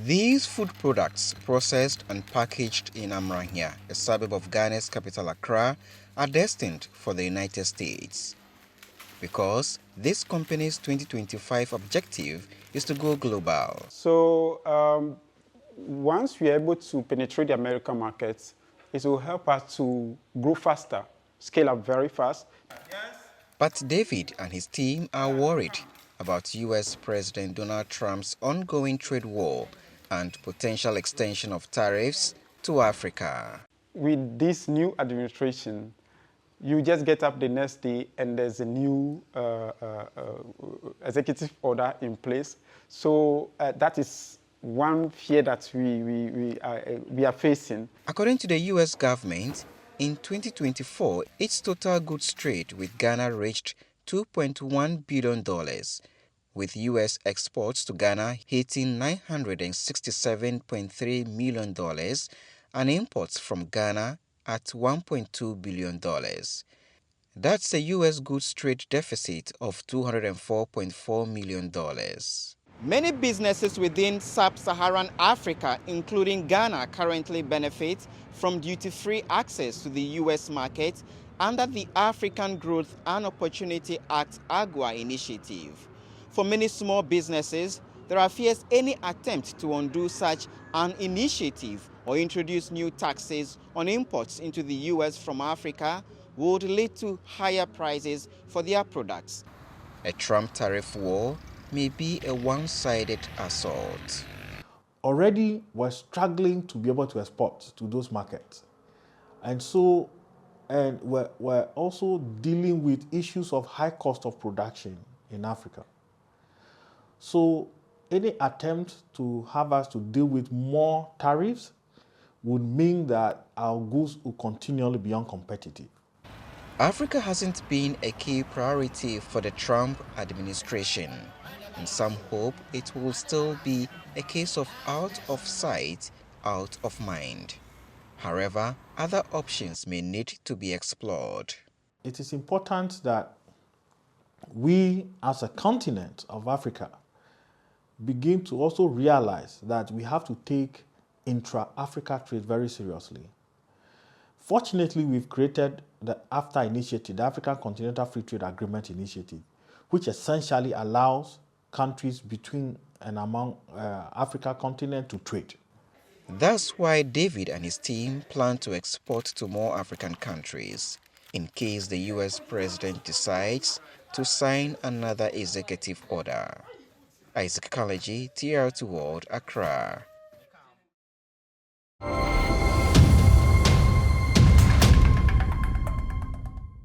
These food products, processed and packaged in Amrahia, a suburb of Ghana's capital Accra, are destined for the United States. Because this company's 2025 objective is to go global. So once we are able to penetrate the American markets, it will help us to grow faster, scale up very fast. But David and his team are worried about US President Donald Trump's ongoing trade war and potential extension of tariffs to Africa. With this new administration, you just get up the next day and there's a new executive order in place. So that is one fear that we are facing. According to the US government, in 2024, its total goods trade with Ghana reached $2.1 billion, with US exports to Ghana hitting $967.3 million and imports from Ghana at $1.2 billion. That's a US goods trade deficit of $204.4 million. Many businesses within sub-Saharan Africa, including Ghana, currently benefit from duty-free access to the US market under the African Growth and Opportunity Act (AGWA) initiative. For many small businesses, there are fears any attempt to undo such an initiative or introduce new taxes on imports into the US from Africa would lead to higher prices for their products. A Trump tariff war may be a one-sided assault. Already, we're struggling to be able to export to those markets. And so, we're also dealing with issues of high cost of production in Africa. So, any attempt to have us to deal with more tariffs would mean that our goods will continually be uncompetitive. Africa hasn't been a key priority for the Trump administration, and some hope it will still be a case of out of sight, out of mind. However, other options may need to be explored. It is important that we, as a continent of Africa, begin to also realize that we have to take intra-Africa trade very seriously. Fortunately, we've created the AFTA initiative, the African Continental Free Trade Agreement initiative, which essentially allows countries between and among Africa continent to trade. That's why David and his team plan to export to more African countries, in case the US president decides to sign another executive order. Kaledzi, TR2 World, Accra.